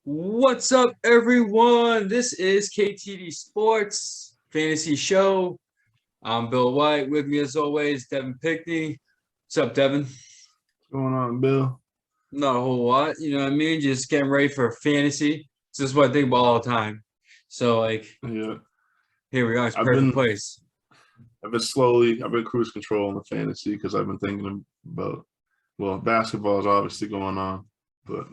What's up, everyone? This is KTD Sports Fantasy Show. I'm Bill Whyte. With me, as always, Devin Pinckney. What's up, Devin? What's going on, Bill? Not a whole lot, you know what I mean? Just getting ready for fantasy. This is what I think about all the time. So, Yeah, here we are. It's I've perfect been place. I've been cruise control in the fantasy because I've been thinking about basketball is obviously going on, but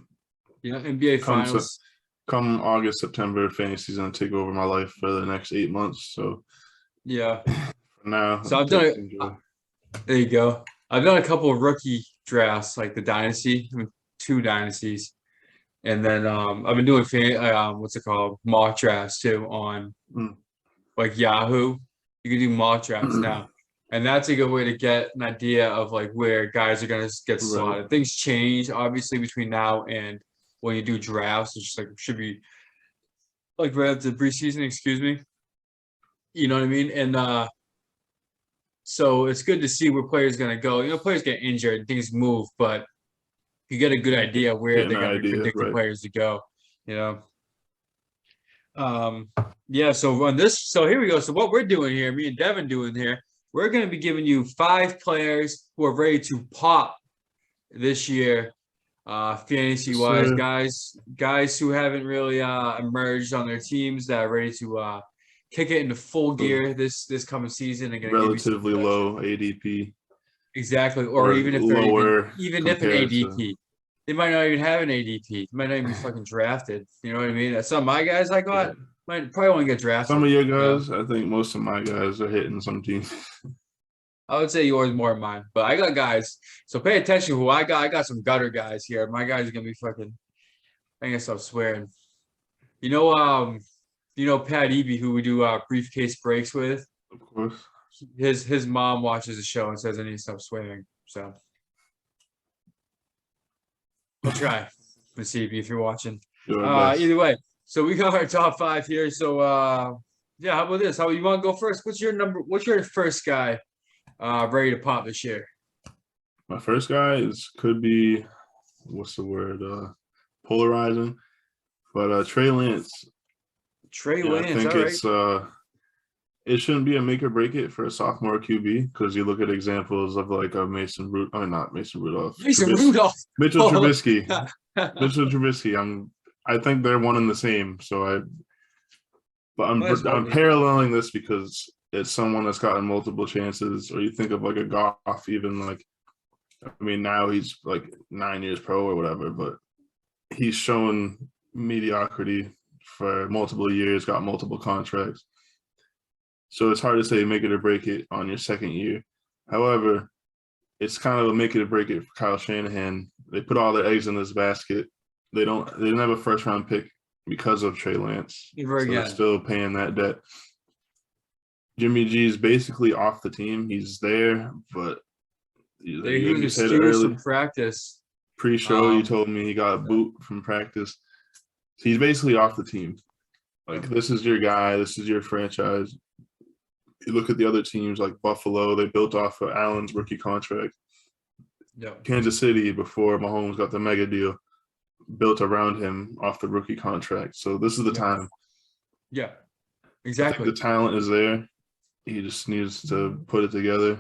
You know, NBA come to Finals. come August, September, fantasy's gonna take over my life for the next 8 months. So Yeah. for now, So I'm I've done taking it. enjoy. There you go. I've done a couple of rookie drafts, like the Dynasty, two dynasties. And then I've been doing what's it called? Mock drafts too on Mm. like Yahoo. You can do mock drafts now. And that's a good way to get an idea of like where guys are gonna get Right. slotted. Things change obviously between now and when you do drafts. It's just like should be like right after the preseason, excuse me. You know what I mean? And so it's good to see where players gonna go. You know, players get injured and things move, but you get a good idea where Getting they're an gonna be idea, predicted right? players to go, you know. Um, yeah, so on this, so here we go. So what we're doing here, me and Devin doing here, we're going to be giving you five players who are ready to pop this year, fantasy Yes, wise, sir. guys who haven't really emerged on their teams that are ready to kick it into full So gear this coming season and going to give you some relatively production. low ADP Exactly, or or even if they're lower even if an compared to. ADP. They might not even have an ADP. They might not even be fucking drafted. You know what I mean? Some of my guys I got Yeah. might probably won't get Some drafted. of your You know, guys, I think most of my guys are hitting some teams. I would say yours more than mine, but I got guys. So pay attention who I got. I got some gutter guys here. My guys are gonna be fucking. I guess I'm swearing. You know, Pat Eby, who we do briefcase breaks with. Of course. His mom watches the show and says I need to stop swearing. So I'll try. Let's see if you're watching. Do our best. Either way, so we got our top five here. So yeah, how about this? How you want to go first? What's your first guy ready to pop this year? My first guy could be what's the word? Polarizing. But Trey Lance, Trey I Lance, think all right. it shouldn't be a make or break it for a sophomore QB because you look at examples of like a not Mason Rudolph, Mason Rudolph. Mitchell Oh. Trubisky. Mitchell Trubisky. I think they're one and the same. But I'm paralleling this because it's someone that's gotten multiple chances. Or you think of like a Goff, even like, I mean, now he's like 9 years pro or whatever, but he's shown mediocrity for multiple years, got multiple contracts. So it's hard to say make it or break it on your second year. However, it's kind of a make it or break it for Kyle Shanahan. They put all their eggs in this basket. They didn't have a first round pick because of Trey Lance. Never So they're again. still paying that debt. Jimmy G is basically off the team. He's there, but He was you said excused early from practice. pre-show, you told me he got a boot from practice. So he's basically off the team. Like, this is your guy. This is your franchise. You look at the other teams like Buffalo, they built off of Allen's rookie contract. Yeah. Kansas City, before Mahomes got the mega deal, built around him off the rookie contract. So this is the time. Yeah, I think exactly. the talent is there. He just needs to put it together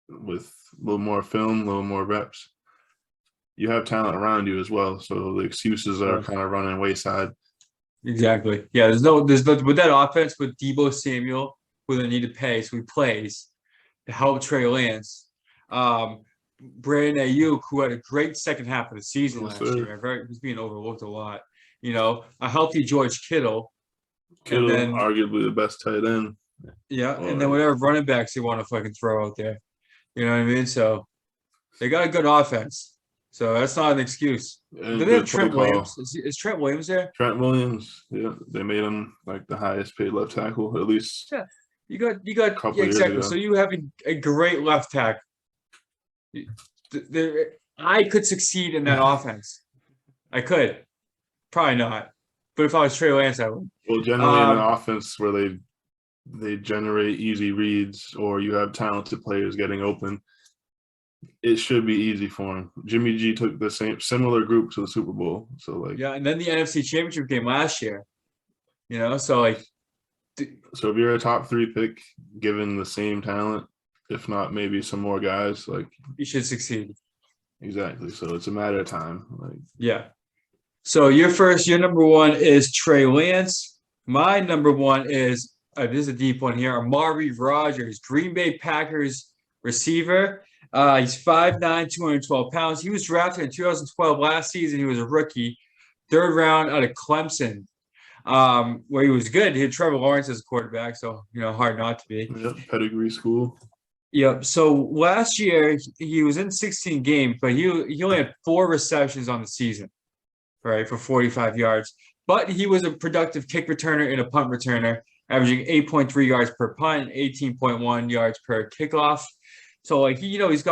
with a little more film, a little more reps. You have talent around you as well, so the excuses are kind of running wayside. Exactly. Yeah, there's with that offense with Debo Samuel, who they need to pay, so he plays to help Trey Lance. Brandon Ayuk, who had a great second half of the season Yes, last year. He's being overlooked a lot. You know, a healthy George Kittle. And Kittle, then arguably the best tight end. yeah, and then whatever running backs they want to fucking throw out there. You know what I mean? So they got a good offense. So that's not an excuse. And Do they have good play Trent call. Williams? Is Trent Williams there? Trent Williams, yeah, they made him like the highest paid left tackle, at least Yeah. You got a couple yeah, years exactly. ago. So you have a great left tackle. I could succeed in that offense. I could. Probably not. But if I was Trey Lance, I would. Well, generally in an offense where they generate easy reads or you have talented players getting open, it should be easy for him. Jimmy G took the similar group to the Super Bowl. So like, Yeah, and then the NFC Championship game last year. So like, so if you're a top 3 pick, given the same talent, if not maybe some more guys, like you should succeed. exactly. So it's a matter of time. Like Yeah. So your number one is Trey Lance. My number one is this is a deep one here. Amari Rogers, Green Bay Packers receiver. He's 5'9", 212 pounds. He was drafted in 2012. Last season, he was a rookie, 3rd round out of Clemson, where he was good. He had Trevor Lawrence as a quarterback, so hard not to be. yep, pedigree school. Yep. So last year he was in 16 games, but he only had 4 receptions on the season, right, for 45 yards. But he was a productive kick returner and a punt returner, averaging 8.3 yards per punt, 18.1 yards per kickoff. So like he's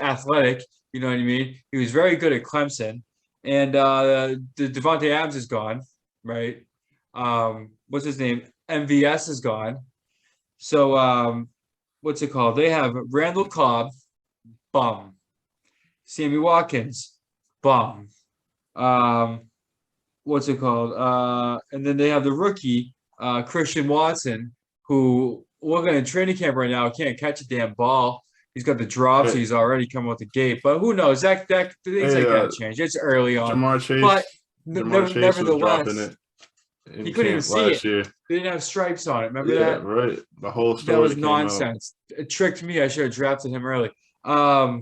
athletic, you know what I mean? He was very good at Clemson. And the Devontae Adams is gone, right? What's his name? MVS is gone. So what's it called? They have Randall Cobb, bum. Sammy Watkins, bum. What's it called? And then they have the rookie, Christian Watson, who looking at training camp right now can't catch a damn ball. He's got the drops. Hey. He's already come out the gate. But who knows? That things like that change. It's early on. Jamar Chase. But Chase was dropping it. He couldn't even see it. Year. They didn't have stripes on it. Remember yeah, that? Right. The whole story. That was nonsense. It tricked me. I should have drafted him early. But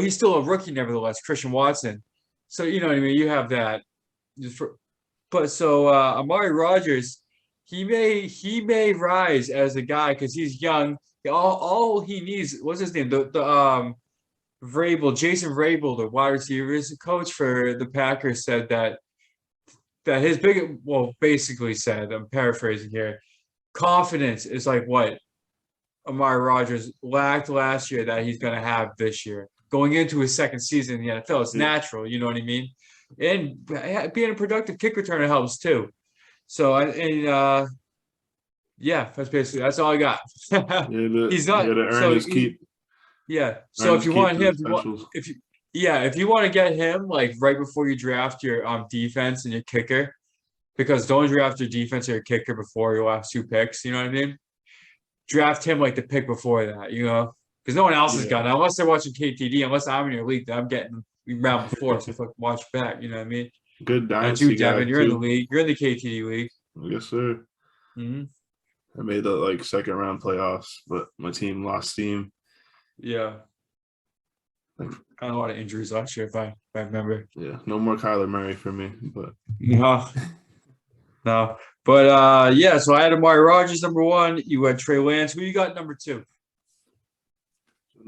he's still a rookie, nevertheless. Christian Watson. So you know what I mean. You have that. Amari Rogers, he may rise as a guy because he's young. All he needs, what's his name? Jason Vrabel, the wide receivers coach for the Packers, said that his basically said, I'm paraphrasing here, confidence is like what Amari Rogers lacked last year that he's going to have this year. Going into his second season in the NFL, it's natural, you know what I mean? And being a productive kick returner helps too. So, that's all I got. He's not. To earn his keep. Yeah. So if you want him, if you want to get him like right before you draft your defense and your kicker, because don't draft your defense or your kicker before your last 2 picks. You know what I mean? Draft him like the pick before that. Because no one else has got it unless they're watching KTD. Unless I'm in your league, I'm getting round before, so fucking watch back. You know what I mean? Good dynasty. You, Devin, you're in the league. You're in the KTD league. Yes, sir. Mm-hmm. I made the second round playoffs, but my team lost steam. Yeah. Kind of a lot of injuries last year, if I remember. Yeah, no more Kyler Murray for me, but no. But so I had Amari Rogers number 1. You had Trey Lance. Who you got number 2?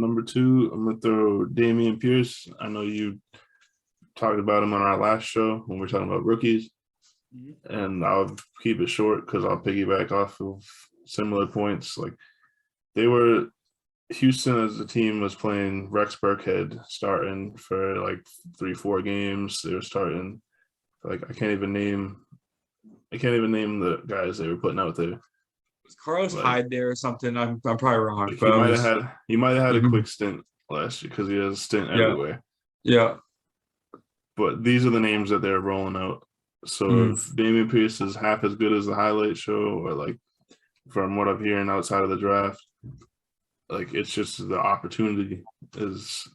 Number 2, I'm gonna throw Dameon Pierce. I know you talked about him on our last show when we were talking about rookies, and I'll keep it short because I'll piggyback off of similar points. Like Houston as a team was playing Rex Burkhead starting for 3-4 games. They were starting I can't even name the guys they were putting out there. Was Carlos Hyde there or something? I'm probably wrong. He might have had a quick stint last year because he has a stint everywhere. Yeah. But these are the names that they're rolling out. So if Dameon Pierce is half as good as the highlight show, or from what I'm hearing outside of the draft, it's just the opportunity is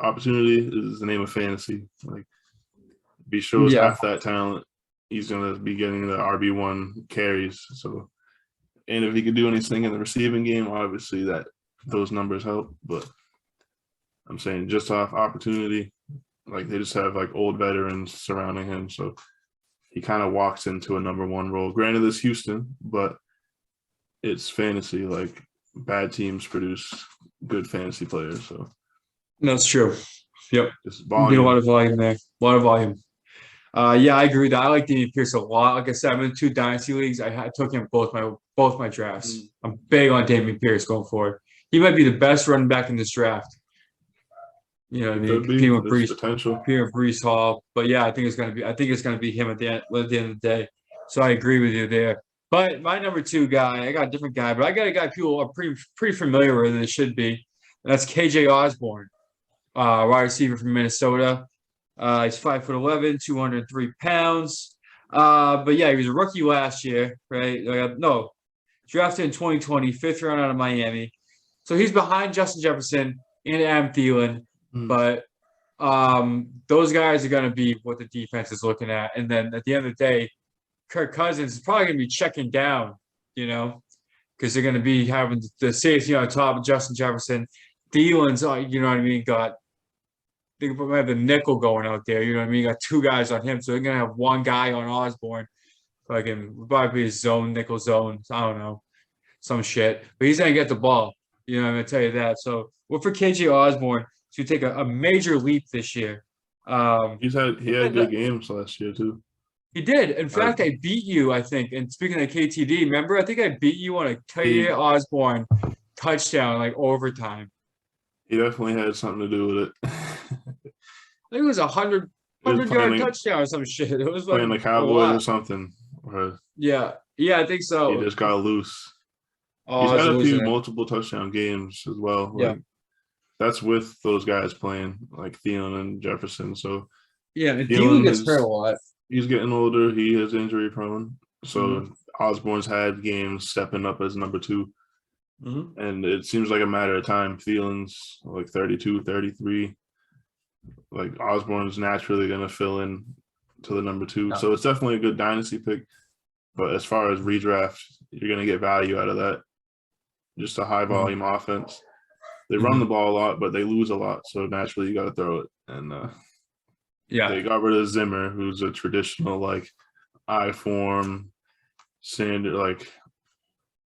the name of fantasy. If he shows half that talent, he's gonna be getting the RB1 carries. So, and if he could do anything in the receiving game, obviously those numbers help. But I'm saying just off opportunity, they just have old veterans surrounding him, so he kind of walks into a number 1 role. Granted, it's Houston, but it's fantasy. Bad teams produce good fantasy players. So that's true. Yep. Just volume. You get a lot of volume there. A lot of volume. I agree with that. I like Dameon Pierce a lot. Like I said, I'm in 2 dynasty leagues. I took him both my drafts. I'm big on Dameon Pierce going forward. He might be the best running back in this draft. You know what I mean? Competing with Breece Hall. But yeah, I think it's gonna be him at the end of the day. So I agree with you there. But my number two guy, I got a different guy, but I got a guy people are pretty familiar with. It should be. And that's KJ Osborne, wide receiver from Minnesota. He's 5'11", 203 pounds. But yeah, he was a rookie last year, right? No, drafted in 2020, fifth round out of Miami. So he's behind Justin Jefferson and Adam Thielen, but those guys are going to be what the defense is looking at. And then at the end of the day, Kirk Cousins is probably going to be checking down, because they're going to be having the safety on top of Justin Jefferson. Thielen's, you know what I mean, they might have the nickel going out there, you know what I mean? You got two guys on him, so they're going to have one guy on Osborne. Probably his zone, nickel zone, I don't know, some shit. But he's going to get the ball, I'm going to tell you that. So look for KJ Osborne to take a major leap this year. He had good games last year, too. He did. In fact, I beat you, I think. And speaking of KTD, remember, I think I beat you on a KJ Osborne touchdown, like overtime. He definitely had something to do with it. I think it was 100-yard touchdown or some shit. It was playing the Cowboys or something. Yeah, I think so. He just got loose. He's had a few multiple touchdown games as well. That's with those guys playing, like Thielen and Jefferson. So and Thielen gets hurt a lot. He's getting older. He is injury prone. So Osborne's had games stepping up as number two. And it seems like a matter of time. Thielen's like 32, 33. Like Osborne's naturally going to fill in to the number two. So it's definitely a good dynasty pick. But as far as redraft, you're going to get value out of that. Just a high volume offense. They run the ball a lot, but they lose a lot. So naturally, you got to throw it. And they got rid of Zimmer, who's a traditional like I-form standard, like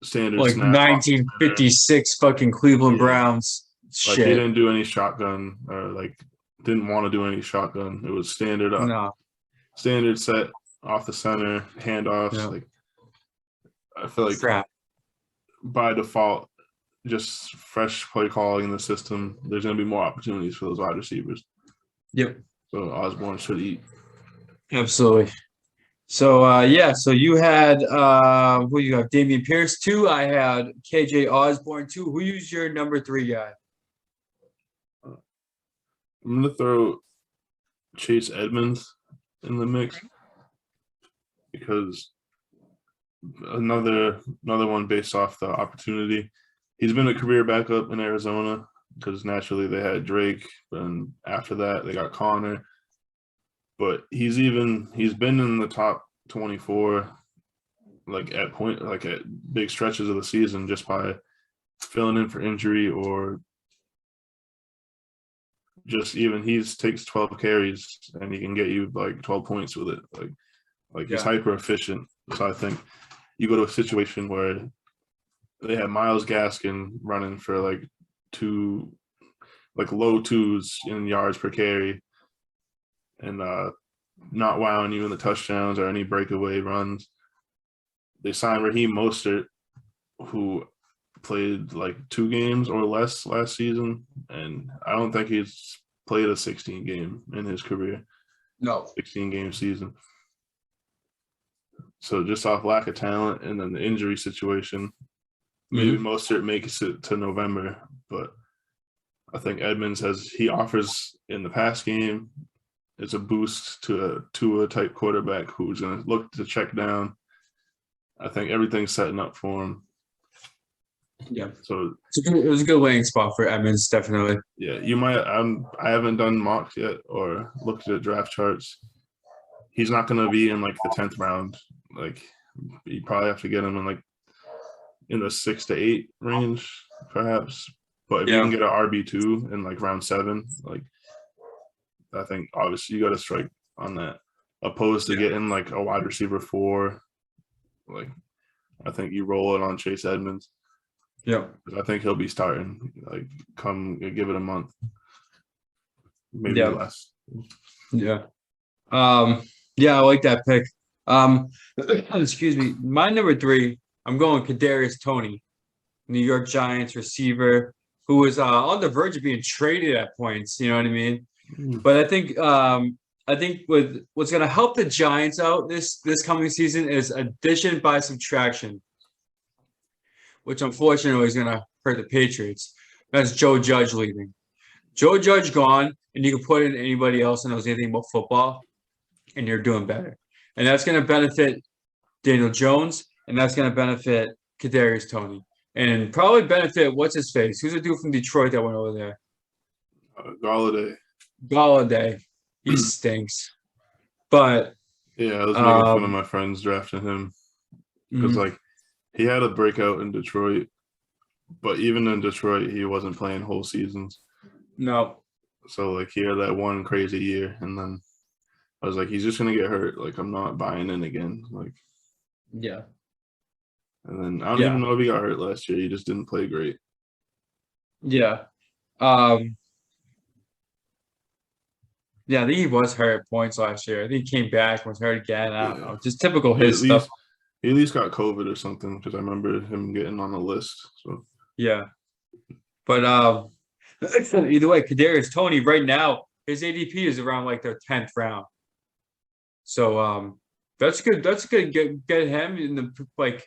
1956 fucking Cleveland Browns shit. Like he didn't do any shotgun or like didn't want to do any shotgun. It was standard standard set off the center, handoffs. Like I feel like by default, just fresh play calling in the system, there's going to be more opportunities for those wide receivers. Yep. So Osborne should eat. Absolutely. So so you had who you have? Dameon Pierce 2. I had KJ Osborne 2. Who used your number 3 guy? I'm gonna throw Chase Edmonds in the mix because another one based off the opportunity. He's been a career backup in Arizona because naturally they had Drake, and after that they got Connor. But he's been in the top 24, at big stretches of the season just by filling in for injury or just even he takes 12 carries and he can get you like 12 points with it. He's hyper efficient. So I think you go to a situation where they have Myles Gaskin running for like low twos in yards per carry. And not wowing you in the touchdowns or any breakaway runs. They signed Raheem Mostert, who played like 2 games or less last season, and I don't think he's played a 16 game in his career. No. 16 game season. So just off lack of talent and then the injury situation, maybe Mostert makes it to November, but I think Edmonds offers in the pass game. It's a boost to a type quarterback who's going to look to check down. I think everything's setting up for him. Yeah. So it was a good landing spot for Edmonds, definitely. Yeah, you might. I haven't done mocks yet or looked at draft charts. He's not going to be in like the 10th round. Like you probably have to get him in the 6 to 8 range, perhaps. But if you can get an RB2 in like round 7, like. I think obviously you got to strike on that, opposed to getting like a wide receiver 4. Like, I think you roll it on Chase Edmonds. Yeah, I think he'll be starting. Like, give it a month, maybe less. Yeah, I like that pick. Excuse me. My number 3, I'm going Kadarius Toney, New York Giants receiver, who was on the verge of being traded at points. You know what I mean? But I think I think with what's going to help the Giants out this coming season is addition by subtraction, which unfortunately is going to hurt the Patriots. That's Joe Judge leaving. Joe Judge gone, and you can put in anybody else who knows anything about football, and you're doing better. And that's going to benefit Daniel Jones, and that's going to benefit Kadarius Toney, and probably benefit what's his face? Who's the dude from Detroit that went over there? Galladay. Galladay. He stinks. But yeah, I was making fun of my friends drafting him because like he had a breakout in Detroit, but even in Detroit, he wasn't playing whole seasons. No. So like he had that one crazy year, and then I was like, he's just gonna get hurt. Like I'm not buying in again. Like yeah. And then I don't even know if he got hurt last year. He just didn't play great. Yeah. Yeah, I think he was hurt at points last year. I think he came back and was hurt again. I don't know. Just typical his stuff. He at least got COVID or something because I remember him getting on the list. So yeah. But either way, Kadarius Toney right now, his ADP is around like their 10th round. So that's good. That's good. Get him in the like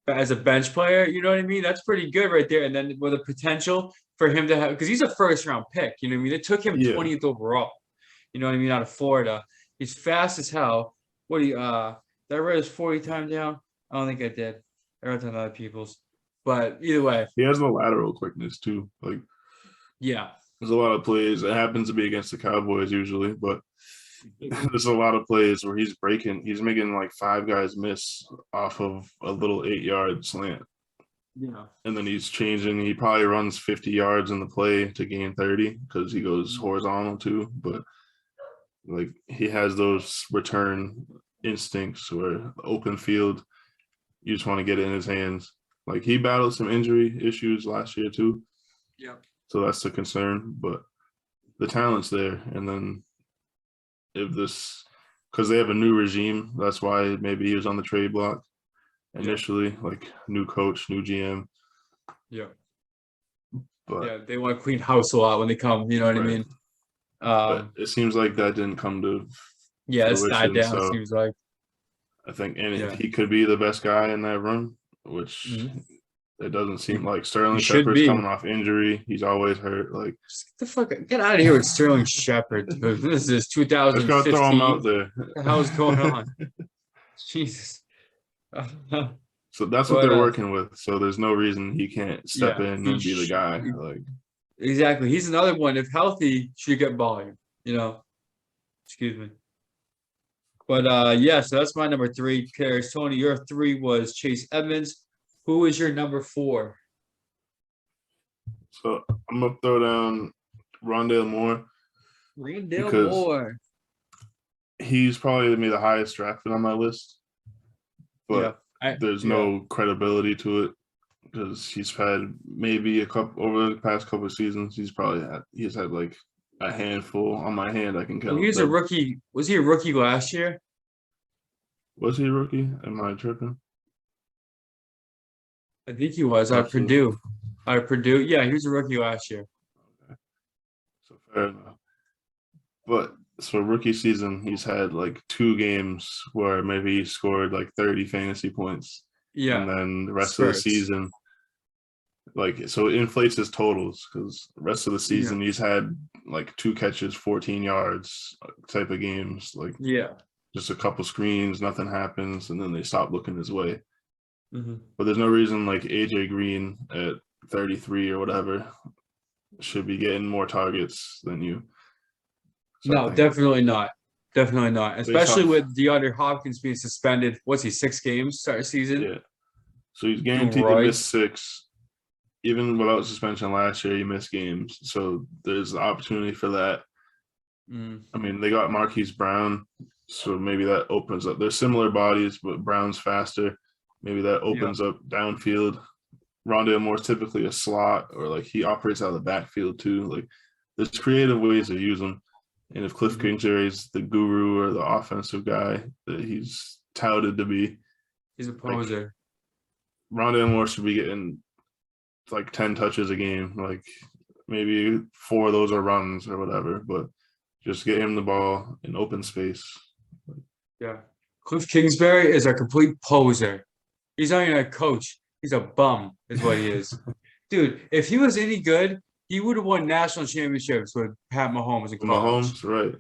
as a bench player. You know what I mean? That's pretty good right there. And then with the potential for him to have, because he's a first round pick. You know what I mean? It took him 20th overall. You know what I mean? Out of Florida, he's fast as hell. What do you did I write his 40 time down? I don't think I did. I wrote down other people's. But either way, he has the lateral quickness too. Like, yeah, there's a lot of plays. It happens to be against the Cowboys usually, but there's a lot of plays where he's making like 5 guys miss off of a little 8-yard slant. Yeah. And then he's changing. He probably runs 50 yards in the play to gain 30 because he goes horizontal too. But like he has those return instincts where open field, you just want to get it in his hands. Like he battled some injury issues last year too. Yeah. So that's the concern. But the talent's there. And then because they have a new regime, that's why maybe he was on the trade block initially, like new coach, new GM. Yeah. But yeah, they want to clean house a lot when they come, you know what I mean? But it seems like that didn't come to it's died down, so it seems like. I think he could be the best guy in that room, which it doesn't seem like. Sterling Shepard's coming off injury. He's always hurt. Like, get out of here with Sterling Shepard, dude. This is 2015. I just gotta throw him out there. What the hell's going on? Jesus. So that's what they're working with. So there's no reason he can't step in and be the guy. Like, exactly. He's another one. If healthy, should get volume. You know. Excuse me. But so that's my number 3. Kadarius Toney, your 3 was Chase Edmonds. Who is your number 4? So I'm gonna throw down Rondale Moore. Moore. He's probably gonna be the highest drafted on my list. But there's no credibility to it because he's had maybe a couple over the past couple of seasons. He's had like a handful on my hand. I can count. He was a rookie. Was he a rookie last year? Was he a rookie? Am I tripping? I think he was at Purdue. Yeah, he was a rookie last year. Okay. So fair enough. But so rookie season, he's had like 2 games where maybe he scored like 30 fantasy points. Yeah. And then the rest of the season, like, so it inflates his totals because the rest of the season he's had like 2 catches, 14 yards type of games. Like, just a couple screens, nothing happens, and then they stop looking his way. But there's no reason like AJ Green at 33 or whatever should be getting more targets than you. So no, definitely not. Definitely not. Especially with DeAndre Hopkins being suspended. What's he, 6 games start season? Yeah. So he's guaranteed to miss 6. Even without suspension last year, he missed games. So there's the opportunity for that. I mean, they got Marquise Brown, so maybe that opens up. They're similar bodies, but Brown's faster. Maybe that opens up downfield. Rondale Moore's typically a slot, or like he operates out of the backfield too. Like, there's creative ways to use him. And if Cliff Kingsbury is the guru or the offensive guy that he's touted to be, he's a poser. Like, Rondale Moore should be getting like 10 touches a game. Like, maybe 4 of those are runs or whatever, but Just get him the ball in open space. Yeah. Cliff Kingsbury is a complete poser. He's not even a coach. He's a bum, is what he is. Dude, if he was any good, he would have won national championships with Pat Mahomes in college. Mahomes, right?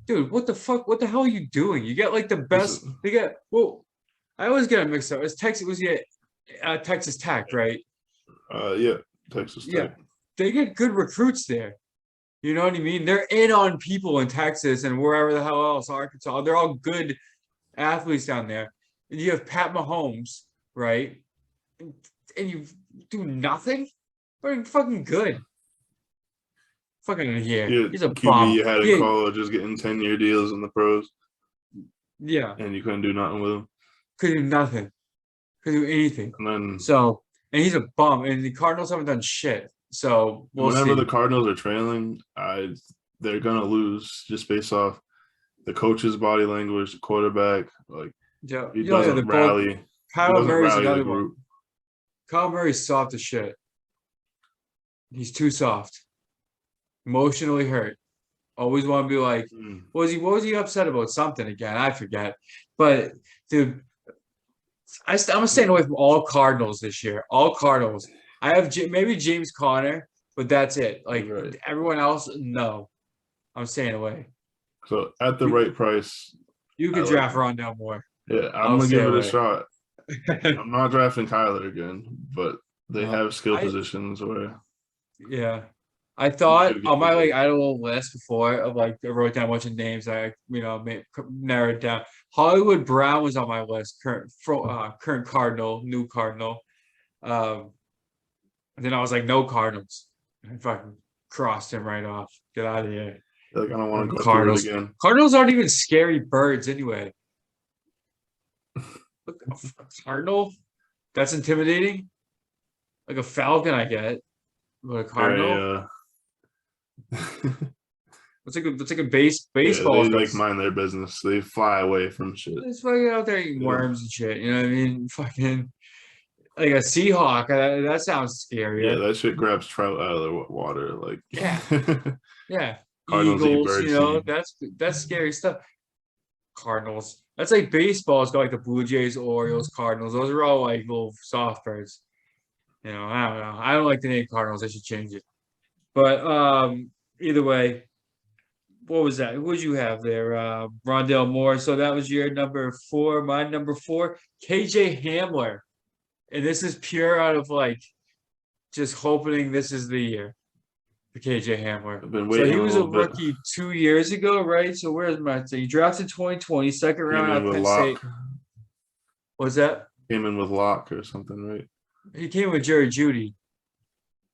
Dude, what the fuck? What the hell are you doing? You get like the best. They get well. I always get it mixed up. It's Texas. Was he at Texas Tech, right? Yeah, Texas Tech. Yeah, they get good recruits there. You know what I mean? They're in on people in Texas and wherever the hell else, Arkansas. They're all good athletes down there. And you have Pat Mahomes, right? And you do nothing? But fucking good. Fucking here. Yeah, He's a QB bum. you had in college is getting 10-year deals in the pros. Yeah. And you couldn't do nothing with him. Couldn't do nothing. Couldn't do anything. And then and he's a bum. And the Cardinals haven't done shit. So whenever the Cardinals are trailing, they're gonna lose just based off the coach's body language, the quarterback. Like he doesn't rally. Kyle Murray's another one. Kyle Murray's soft as shit. He's too soft. Emotionally hurt. Always want to be like, what was he upset about? Something again. I forget. But dude, I'm staying away from all Cardinals this year. All Cardinals. I have maybe James Conner, but that's it. Like everyone else, no. I'm staying away. So at the right price, you could draft Rondell Moore. Yeah, I'm gonna give it a shot. I'm not drafting Kyler again, but they have skill positions where. Yeah, I thought on my I had a little list before of I wrote down a bunch of names. I narrowed down. Hollywood Brown was on my list. Current Cardinal, new Cardinal. And then I was like, no Cardinals. I fucking crossed him right off. Get out of here. Like, I don't want to go Cardinals through it again. Cardinals aren't even scary birds anyway. Look, a cardinal? That's intimidating. Like a falcon, I get. But a cardinal? It's like a baseball. Yeah, they like mind their business. They fly away from shit. It's fucking out there eating worms and shit. You know what I mean? Fucking. Like a Seahawk, that sounds scary. Yeah, that shit grabs trout out of the water. Like yeah. Cardinals Eagles, that's scary stuff. Cardinals. That's like baseball. It's got like the Blue Jays, Orioles, Cardinals. Those are all like little soft birds. I don't know. I don't like the name Cardinals. I should change it. But either way, what was that? Who would you have there? Rondell Moore. So that was your number 4. My number 4, KJ Hamler. And this is pure out of like just hoping this is the year for KJ Hamler. So he was a rookie 2 years ago, right? So where's my thing? He drafted 2020, second round out of Penn State. What's that? Came in with Locke or something, right? He came with Jerry Jeudy.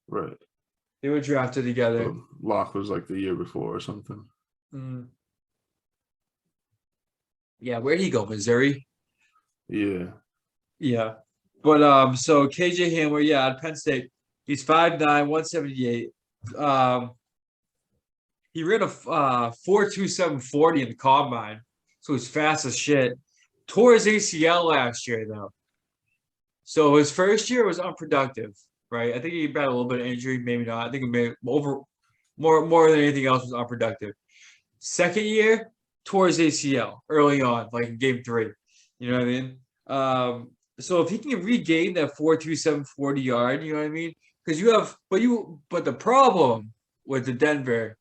Right. They were drafted together. So Locke was like the year before or something. Yeah, where'd he go? Missouri? Yeah. Yeah. But so KJ Hamler, out of Penn State, he's 5'9", 178. He ran a 4.27 40 in the combine, so he's fast as shit. Tore his ACL last year though, so his first year was unproductive. Right, I think he had a little bit of injury, maybe not. I think it may more than anything else was unproductive. Second year, tore his ACL early on, like in game 3. You know what I mean? So if he can regain that 4.27 40 yard, you know what I mean? Because but the problem with the Denver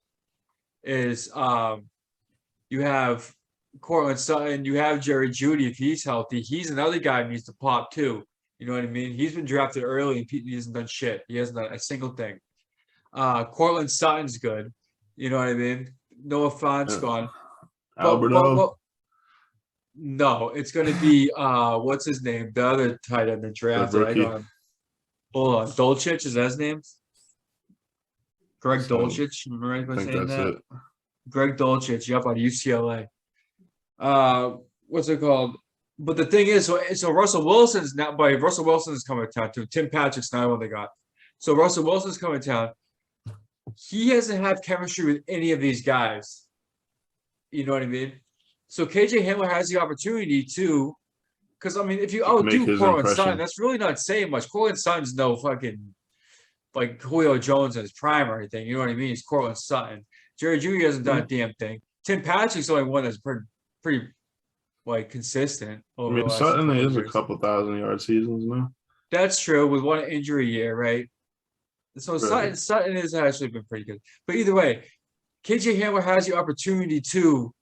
is you have Cortland Sutton, you have Jerry Jeudy if he's healthy. He's another guy who needs to pop too. You know what I mean? He's been drafted early and he hasn't done shit. He hasn't done a single thing. Cortland Sutton's good. You know what I mean? Noah Fant's gone. Alberto. No, it's going to be what's his name? The other tight end that drafted. Hold on, Dolchich, is that his name? Greg Dolchich. Remember anyone saying that? It. Greg Dolchich, yep, on UCLA. What's it called? But the thing is, so Russell Wilson's not. But Russell Wilson's coming to town too. Tim Patrick's not what they got. So Russell Wilson's coming to town. He hasn't had chemistry with any of these guys. You know what I mean? So KJ Hamler has the opportunity to, because I mean, if you outdo Cortland Sutton, that's really not saying much. Cortland Sutton's no fucking like Julio Jones in his prime or anything. You know what I mean? He's Cortland Sutton. Jerry Jr. hasn't done a damn thing. Tim Patrick's only one that's pretty like consistent I over the mean, last Sutton couple of is a years. couple 1,000-yard seasons now. That's true with one injury year, right? So Right. Sutton has actually been pretty good. But either way, KJ Hamler has the opportunity to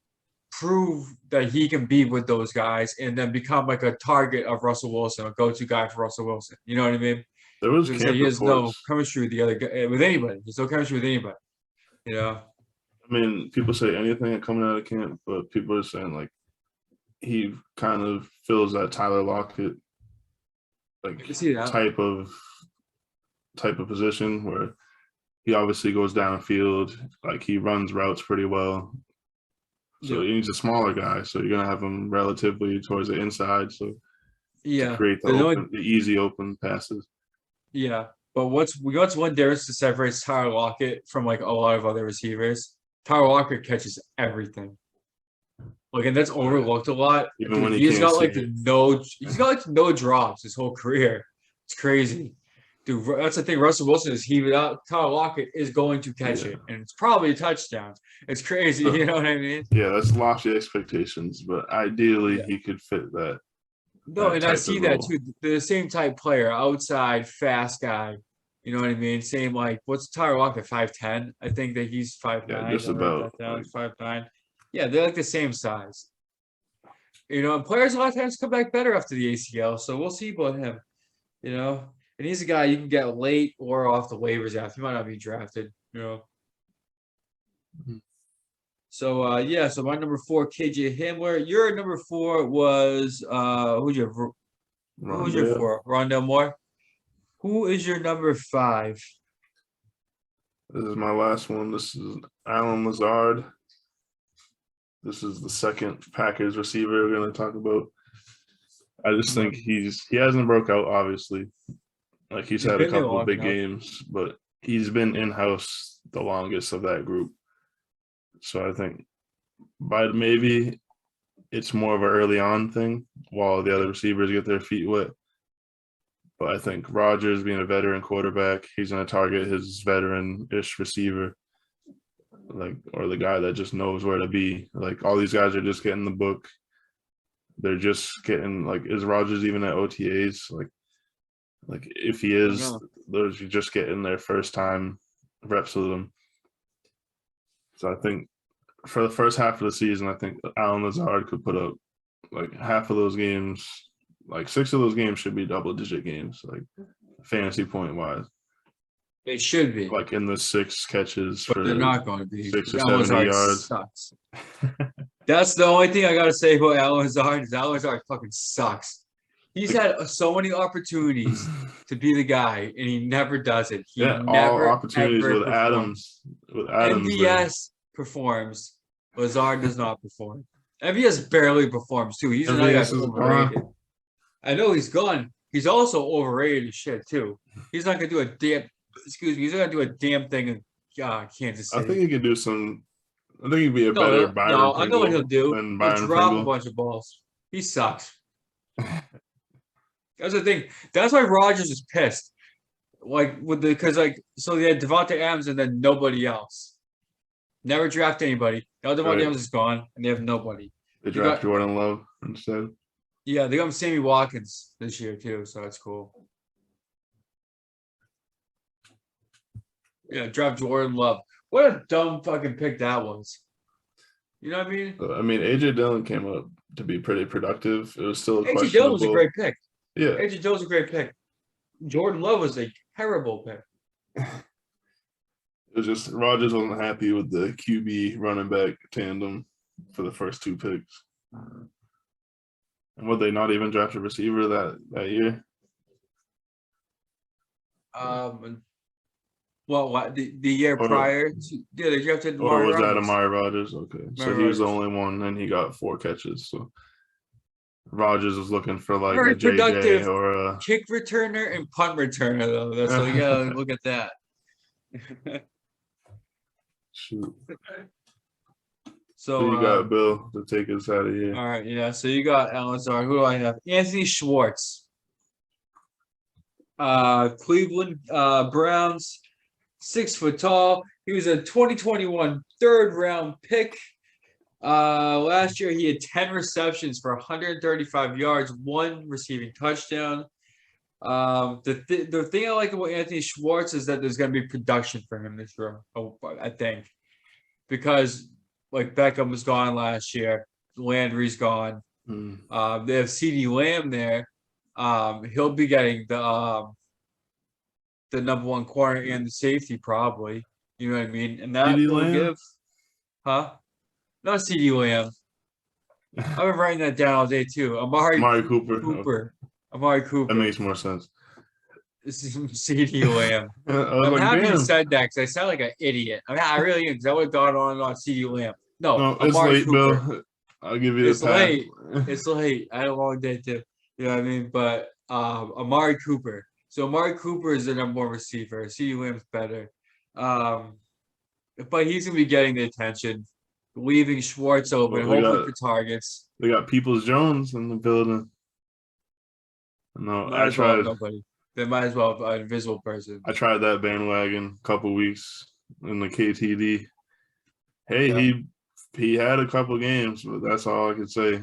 prove that he can be with those guys and then become like a target of Russell Wilson, a go-to guy for Russell Wilson. You know what I mean? There was Because camp he has no reports. chemistry with the other guy, with anybody. There's no chemistry with anybody. You know? I mean, people say anything coming out of camp, but people are saying like he kind of fills that Tyler Lockett like I can see that. type of position where he obviously goes downfield, like he runs routes pretty well. So Yeah. he's a smaller guy, so you're gonna have him relatively towards the inside, so to Yeah. create the easy open passes. Yeah. But what's one difference that separates Tyler Lockett from like a lot of other receivers? Tyler Lockett catches everything. Like, and that's overlooked a lot. Even Dude, when he he's can't got see like it. he's got like no drops his whole career. It's crazy. Dude, that's the thing. Russell Wilson is he without Tyler Lockett is going to catch it, and it's probably a touchdown. It's crazy, you know what I mean? Yeah, that's lofty expectations, but ideally Yeah. he could fit that No, and I type see of that role. too. The same type player, outside, fast guy. You know what I mean? Same like what's Tyler Lockett, 5'10"? I think that he's 5'9". Yeah, I just wrote about. that down. Like, He's 5'9". Yeah, they're like the same size. You know, and players a lot of times come back better after the ACL, so we'll see about him. You know, and he's a guy you can get late or off the waivers after. He might not be drafted. You know. Mhm. So yeah, so my number 4, KJ Hamler. Your number 4 was who was your Rondale. 4? Rondell Moore. Who is your number 5? This is my last one. This is Alan Lazard. This is the second Packers receiver we're going to talk about. I just think he hasn't broke out, obviously. Like he's had a been there couple of long big enough. games, but he's been in-house the longest of that group. So I think by maybe it's more of an early on thing while the other receivers get their feet wet. But I think Rodgers, being a veteran quarterback, he's going to target his veteran-ish receiver, like, or the guy that just knows where to be. Like all these guys are just getting the book. They're just getting like, is Rodgers even at OTAs? Like if he is, those are just getting their first time reps with them. So I think for the first half of the season, I think Alan Lazard could put up like half of those games, like 6 of those games should be double-digit games, like fantasy point wise. They should be, Like in the 6 catches but they're for not going to be. 6 or Alan 70 Lazard yards. sucks. That's the only thing I gotta say about Alan Lazard. Is Alan Lazard fucking sucks. He's had so many opportunities to be the guy, and he never does it. He Yeah, all never opportunities ever with performs. Adams. With Adams there. MVS performs. Lazard does not perform. MVS barely performs too. He's another guy MVS is overrated. gone. I know he's gone. He's also overrated as shit too. He's not gonna do a damn. Excuse me. He's not gonna do a damn thing in Kansas I City. think he could do some. I think he'd be a better Byron No, I know what he'll Pringle do. than He'll Byron drop a Pringle. bunch of balls. He sucks. That's the thing. That's why Rodgers is pissed. Like because so they had Devontae Adams and then nobody else. Never draft anybody. Now Devontae Adams is gone and they have nobody. They draft Jordan Love instead. Yeah, they got Sammy Watkins this year too, so that's cool. Yeah, draft Jordan Love. What a dumb fucking pick that was. You know what I mean? AJ Dillon came up to be pretty productive. It was still a AJ Dillon was a questionable. great pick. Yeah. AJ Dillon was a great pick. Jordan Love was a terrible pick. It was just Rodgers wasn't happy with the QB running back tandem for the first 2 picks. And would they not even draft a receiver that year? Well, the year prior to, yeah, they drafted Or was that Rodgers. Amari Rodgers? Okay. So he was the only one and he got 4 catches. So Rodgers was looking for like Very a JJ productive or a kick returner and punt returner though. So you gotta look at that. shoot. So you got Bill to take us out of here. All right, yeah. So you got Alan Lazard. Who do I have? Anthony Schwartz. Cleveland Browns, 6 foot tall. He was a 2021 third-round pick. Last year he had 10 receptions for 135 yards, 1 receiving touchdown. The thing I like about Anthony Schwartz is that there's going to be production for him this year. I think, because like Beckham was gone last year, Landry's gone. They have CeeDee Lamb there. He'll be getting the number 1 corner and the safety probably. You know what I mean? And that CeeDee will Lamb? give, huh? Not CeeDee Lamb. I've been writing that down all day too. Amari Cooper. Cooper. Amari Cooper. That makes more sense. This is CeeDee Lamb. I'm like, happy damn. you said that because I sound like an idiot. I mean, I really am because I would have gone on CeeDee Lamb. No, it's Amari late, Cooper. Bill. I'll give you It's the pass. late. It's late. I had a long day too. You know what I mean? But Amari Cooper. So Amari Cooper is the number 1 receiver. CeeDee Lamb's better. But he's gonna be getting the attention, leaving Schwartz open, hopefully for targets. They got Peoples Jones in the building. No, I tried. Nobody. They might as well have an invisible person. I tried that bandwagon a couple weeks in the KTD. Hey, Yeah. he had a couple games, but that's all I could say.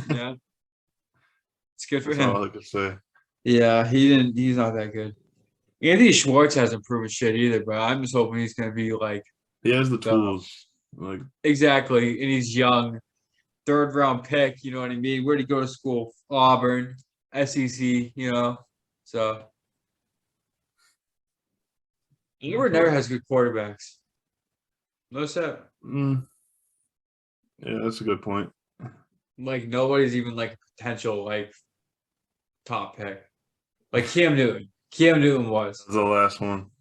Yeah, it's good for that's him. all I could say. Yeah, he's not that good. Anthony Schwartz hasn't proven shit either, but I'm just hoping he's gonna be like. He has the tools. Like exactly, and he's young, 3rd-round pick. You know what I mean? Where'd he go to school? Auburn, SEC. You know, so Auburn never has good quarterbacks. Notice that? Yeah, that's a good point. Like nobody's even like a potential like top pick. Like Cam Newton. Cam Newton was the last one.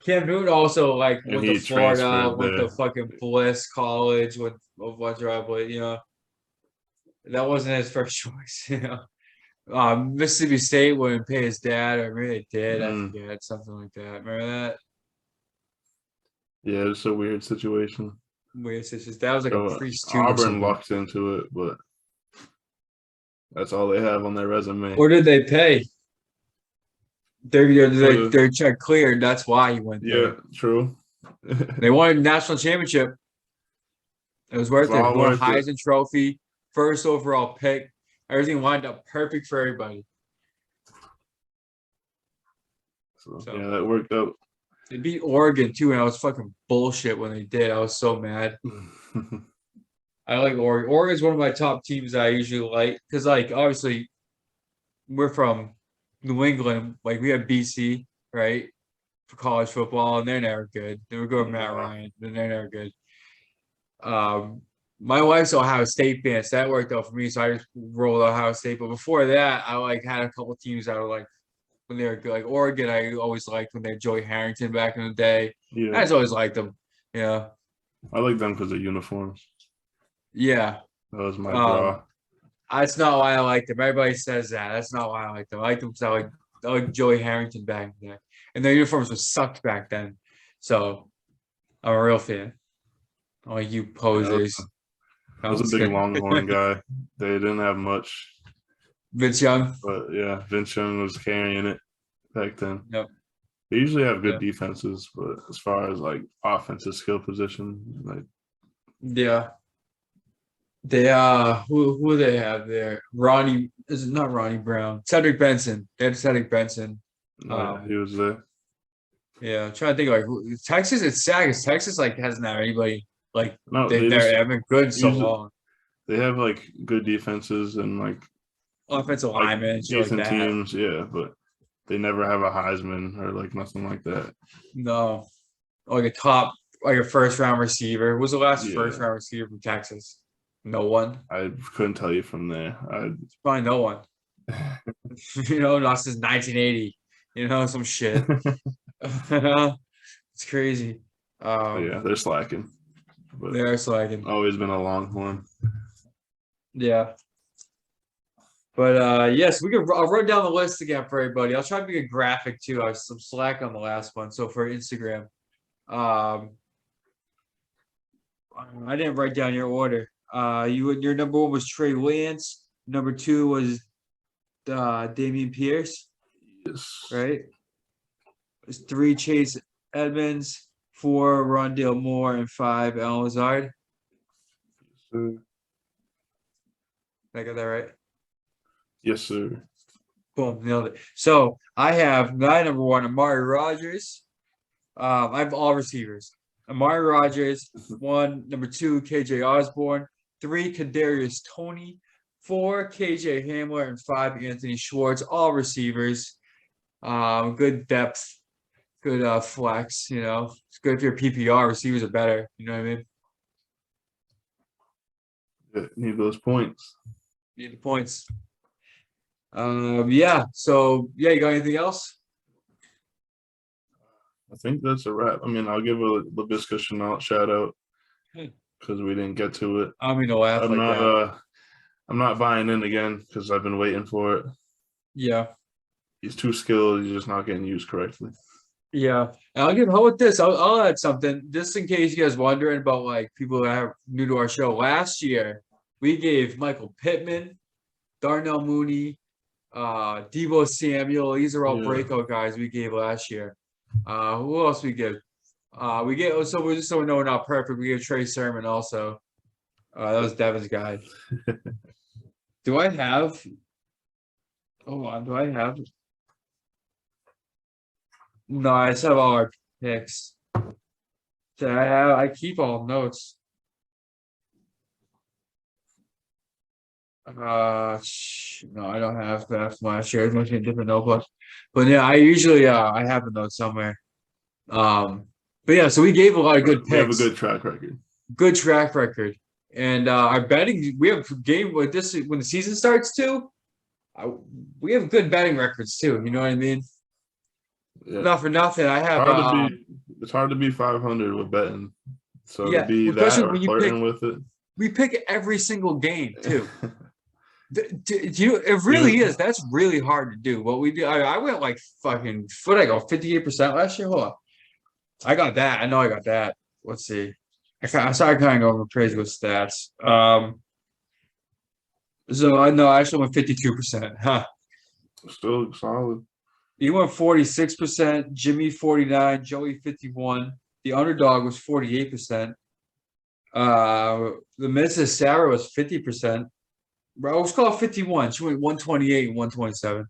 Cam Newton also like And went to Florida, went to fucking Bliss College, with a bunch of you know. That wasn't his first choice, you know. Mississippi State wouldn't pay his dad, or maybe they did. I forget, something like that. Remember that? Yeah, it's a weird situation. Weird situation. That was like a priest too. Auburn lucked into it, but that's all they have on their resume. Or did they pay? They're check cleared. That's why he went there. Yeah, true. They won a national championship. It was worth it. Won a Heisman Trophy, 1st overall pick. Everything lined up perfect for everybody. So yeah, that worked out. They beat Oregon too, and I was fucking bullshit when they did. I was so mad. I like Oregon. Oregon's one of my top teams that I usually like because, like, obviously, we're from New England. Like, we have BC, right, for college football, and they're never good. They were going Matt Ryan, and they're never good. My wife's Ohio State fan, so that worked out for me. So I just rolled Ohio State. But before that, I like had a couple teams that were like when they were good. Like Oregon, I always liked when they had Joey Harrington back in the day. Yeah, I just always liked them. Yeah, I like them because of uniforms. Yeah, that was my draw. That's not why I liked them. Everybody says that. That's not why I liked them. I liked them because I like Joey Harrington back then, and their uniforms were sucked back then. So I'm a real fan. Oh, you posers. I was a big Longhorn guy. They didn't have much. Vince Young. But yeah, Vince Young was carrying it back then. Yep. They usually have good defenses, but as far as like offensive skill position, like they who they have there? Ronnie is it not Ronnie Brown? Cedric Benson. They had Cedric Benson. He was there. Yeah, I'm trying to think like Texas. It's sad because Texas like hasn't had anybody like they haven't been good so long. They have like good defenses and like offensive linemen, decent like teams, but they never have a Heisman or like nothing like that. No, like a top, like a 1st-round receiver. Who was the last 1st-round receiver from Texas? No one. I couldn't tell you from there. It's probably no one. Not since 1980. Some shit. It's crazy. They're slacking. But they are slacking. Always been a Longhorn. Yeah. But yes, I'll run down the list again for everybody. I'll try to make a graphic too. I was some slack on the last one. So for Instagram, I didn't write down your order. Your number 1 was Trey Lance. Number 2 was Damian Pierce. Yes. Right. It was 3 Chase Edmonds. 4, Rondale Moore, and 5, Alan Lazard. Sir. Did I get that right? Yes, sir. Boom, nailed it. So I have my number 1, Amari Rogers. I have all receivers. Amari Rogers, 1, number 2, KJ Osborne, 3, Kadarius Toney, 4, KJ Hamler, and 5, Anthony Schwartz, all receivers. Good depth, good flex, It's good if your PPR receivers are better, you know what I mean? Need those points. Need the points. Yeah. So yeah, you got anything else? I think that's a wrap. I mean, I'll give a LaVisca Chenault shout out because we didn't get to it. I mean, no laugh I'm like not. that. I'm not buying in again because I've been waiting for it. Yeah. He's too skilled. He's just not getting used correctly. Yeah. And I'll give how with this. I'll add something just in case you guys wondering about like people that are new to our show. Last year, we gave Michael Pittman, Darnell Mooney, Debo Samuel. These are all breakout guys we gave last year. Who else we give? We get so we're just so we know we're not perfect. We gave Trey Sermon also. That was Devin's guy. Do I have? Hold on. Do I have? No, I just have all our picks. I keep all notes. No, I don't have that from last year. It's must be a different notebook. But yeah, I usually I have the notes somewhere. But yeah, so we gave a lot of good picks. We have a good track record. Good track record. And our betting, we have game with this when the season starts too. We have good betting records too. You know what I mean? Yeah. Not for nothing. I have. It's hard to be 500 with betting. So yeah, to be that or flirting with it. We pick every single game too. It really is. That's really hard to do. What we do, I went like fucking. What I go 58% last year. Hold on, I got that. I know I got that. Let's see. I started kind of going crazy with stats. So I know I actually went 52%. Huh. Still solid. You went 46%. Jimmy 49. Joey 51. The underdog was 48%. The Mrs. Sarah was 50%. Bro, let's call it 51. She went 128 and 127.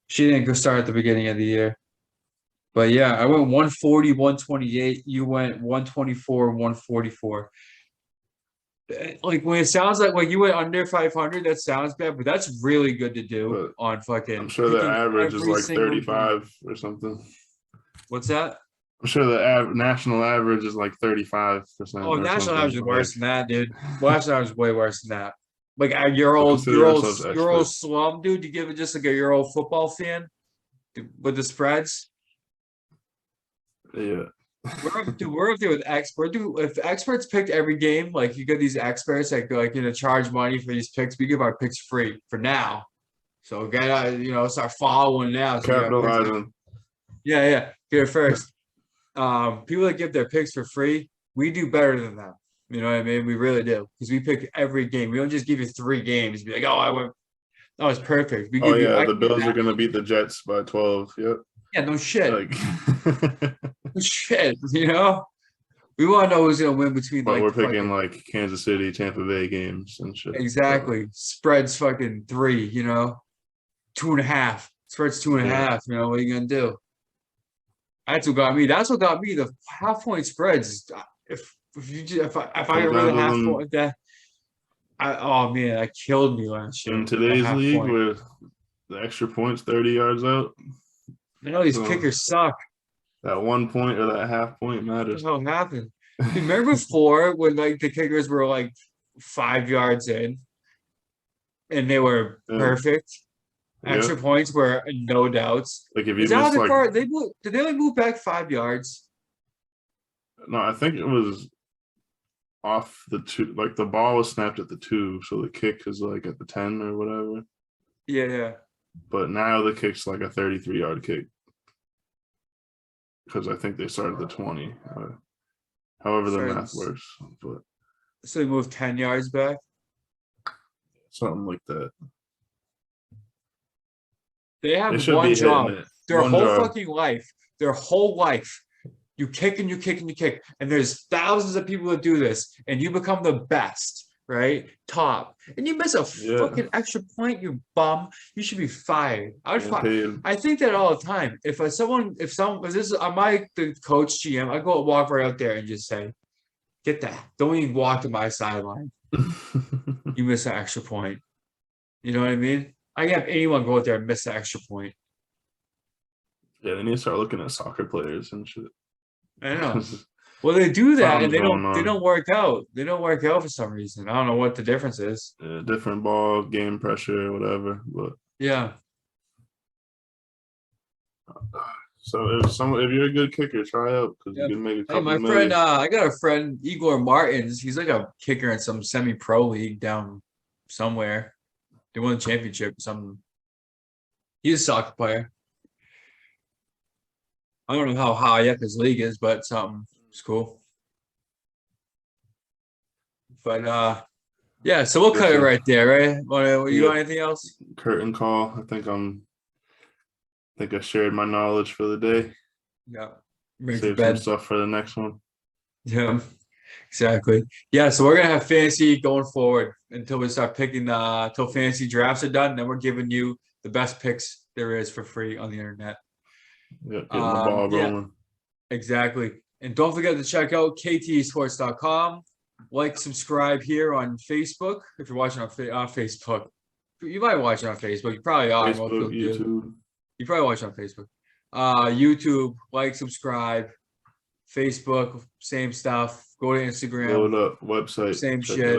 She didn't go start at the beginning of the year. But yeah, I went 140, 128. You went 124, 144. Like when it sounds like you went under 500, that sounds bad, but that's really good to do on fucking. I'm sure the average is like 35 or something. What's that? I'm sure the national average is like 35%. Oh, national average is worse than that, dude. National average is way worse than that. Like your old slum, dude. You give it just like your old football fan with the spreads. Yeah. We're up there with experts. Dude, if experts picked every game, like you get these experts that charge money for these picks, we give our picks free for now. So start following now. So capitalizing. Yeah. Get it first. People that give their picks for free, we do better than them. You know what I mean? We really do because we pick every game. We don't just give you 3 games. Be like, that was perfect. We give the Bills are going to beat the Jets by 12. Yep. Yeah, no shit. No shit. We want to know who's going to win between. But we're picking like Kansas City, Tampa Bay games and shit. Exactly. Spreads fucking 3. 2.5. Spreads 2.5. What are you going to do? That's what got me. That's what got me. The half-point spreads. If I really half point that, that killed me last year. In today's league, with the extra points, 30 yards out. I know these kickers suck. That 1 point or that half point matters. What happened? Remember before when the kickers were like 5 yards in, and they were perfect. Extra points were no doubts. Like if you miss did they move back 5 yards? No, I think it was off the 2. Like the ball was snapped at the 2, so the kick is like at the 10 or whatever. Yeah. But now the kick's like a 33-yard kick because I think they started the 20. However the math works, but so they moved 10 yards back. Something like that. They have one job. Their whole fucking life. Their whole life You kick and you kick and you kick, and there's thousands of people that do this, and you become the best, right? Top, and you miss a fucking extra point, you bum. You should be fired. I would fire. I think that all the time. If this is the coach GM, I go walk right out there and just say, "Get that! Don't even walk to my sideline. You miss an extra point." You know what I mean? I can have anyone go out there and miss an extra point. Yeah, they need to start looking at soccer players and shit. I know. Well, they do that, and they don't work out. They don't work out for some reason. I don't know what the difference is. Yeah, different ball, game pressure, whatever. But yeah. So if you're a good kicker, try out because you can make a couple million. I got a friend, Igor Martins. He's like a kicker in some semi-pro league down somewhere. They won the championship or something. He's a soccer player. I don't know how high up his league is, but something. It's cool. But yeah, so we'll cut it right there, right? You got anything else? Curtain call. I think I shared my knowledge for the day. Yeah. Save some stuff for the next one. Yeah, exactly. Yeah, so we're gonna have fantasy going forward until we start picking until fantasy drafts are done. Then we're giving you the best picks there is for free on the internet. Yeah, getting the ball rolling. Exactly. And don't forget to check out ktsports.com. Like, subscribe here on Facebook. If you're watching on Facebook, you might watch it on Facebook. You probably are. Facebook, YouTube. You probably watch it on Facebook. YouTube, like, subscribe. Facebook, same stuff. Go to Instagram. Load up website. Same shit.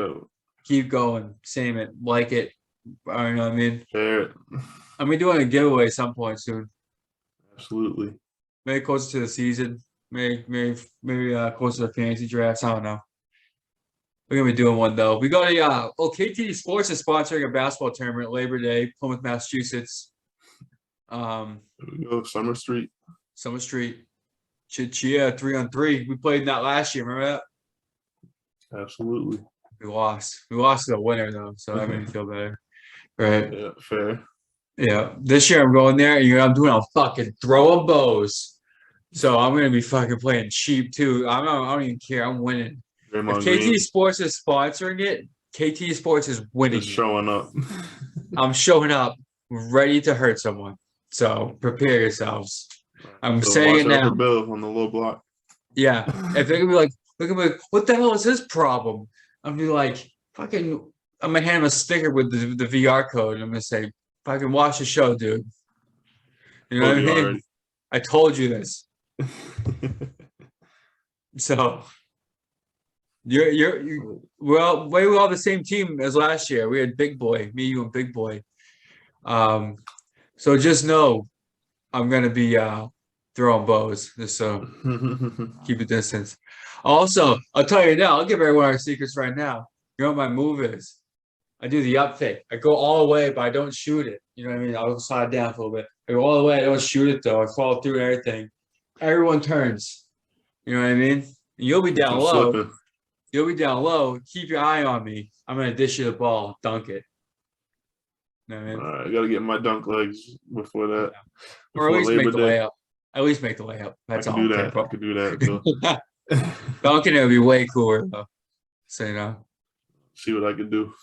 Keep going. Same it. Like it. I know what I mean. Share it. I'm gonna be doing a giveaway some point soon. Absolutely. Maybe closer to the season. Maybe closer to the fantasy drafts. I don't know. We're gonna be doing one though. We got KTD Sports is sponsoring a basketball tournament Labor Day, Plymouth, Massachusetts. There we go. Summer Street. Chia 3-on-3. We played in that last year. Remember that? Absolutely. We lost. We lost to the winner though, so that made me feel better. Right. Yeah. Fair. Yeah. This year I'm going there, and I'm doing a fucking throwing bows. So I'm gonna be fucking playing cheap too. I don't even care. I'm winning. If KT Sports is sponsoring it, KT Sports is winning. Just showing up. I'm showing up ready to hurt someone. So prepare yourselves. I'm saying it now. Bill on the low block. Yeah. If they're gonna be like, look at me, what the hell is his problem? I'm gonna be like, fucking, I'm gonna hand him a sticker with the VR code, and I'm gonna say, fucking watch the show, dude. You know what I mean? I told you this. So we're all the same team as last year. We had Big Boy, me, you, and Big Boy. So just know I'm gonna be throwing bows, just so keep a distance. Also, I'll tell you now, I'll give everyone our secrets right now. You know what my move is? I do the up fake. I go all the way, but I don't shoot it. You know what I mean? I'll slide down a little bit. I go all the way, I don't shoot it though. I follow through and everything. Everyone turns. You know what I mean? You'll be down low. Slipping. You'll be down low. Keep your eye on me. I'm gonna dish you the ball, dunk it. You know what I mean? All right, I gotta get my dunk legs before that. Yeah. Or at least make the layup. At least make the layup. That's all. I could do that. Dunking it would be way cooler though. So you know. See what I can do.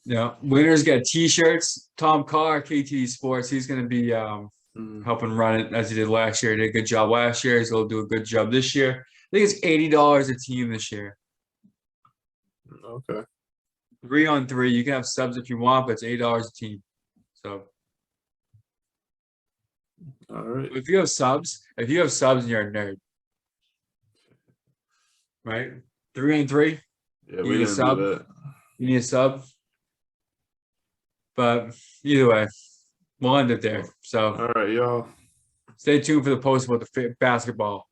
Yeah. Winners get t-shirts. Tom Carr, KTD Sports. He's gonna be helping run it as he did last year. He did a good job last year. He's gonna do a good job this year. I think it's $80 a team this year. Okay. 3-on-3. You can have subs if you want, but it's $8 a team. So all right. If you have subs, you're a nerd. Right? 3-on-3. Yeah, we didn't do that. You need a sub. But either way, we'll end it there. So all right, y'all. Stay tuned for the post about the basketball.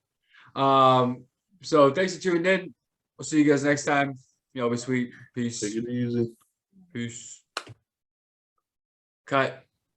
So thanks for tuning in. We'll see you guys next time. Y'all be sweet. Peace. Take it easy. Peace. Cut.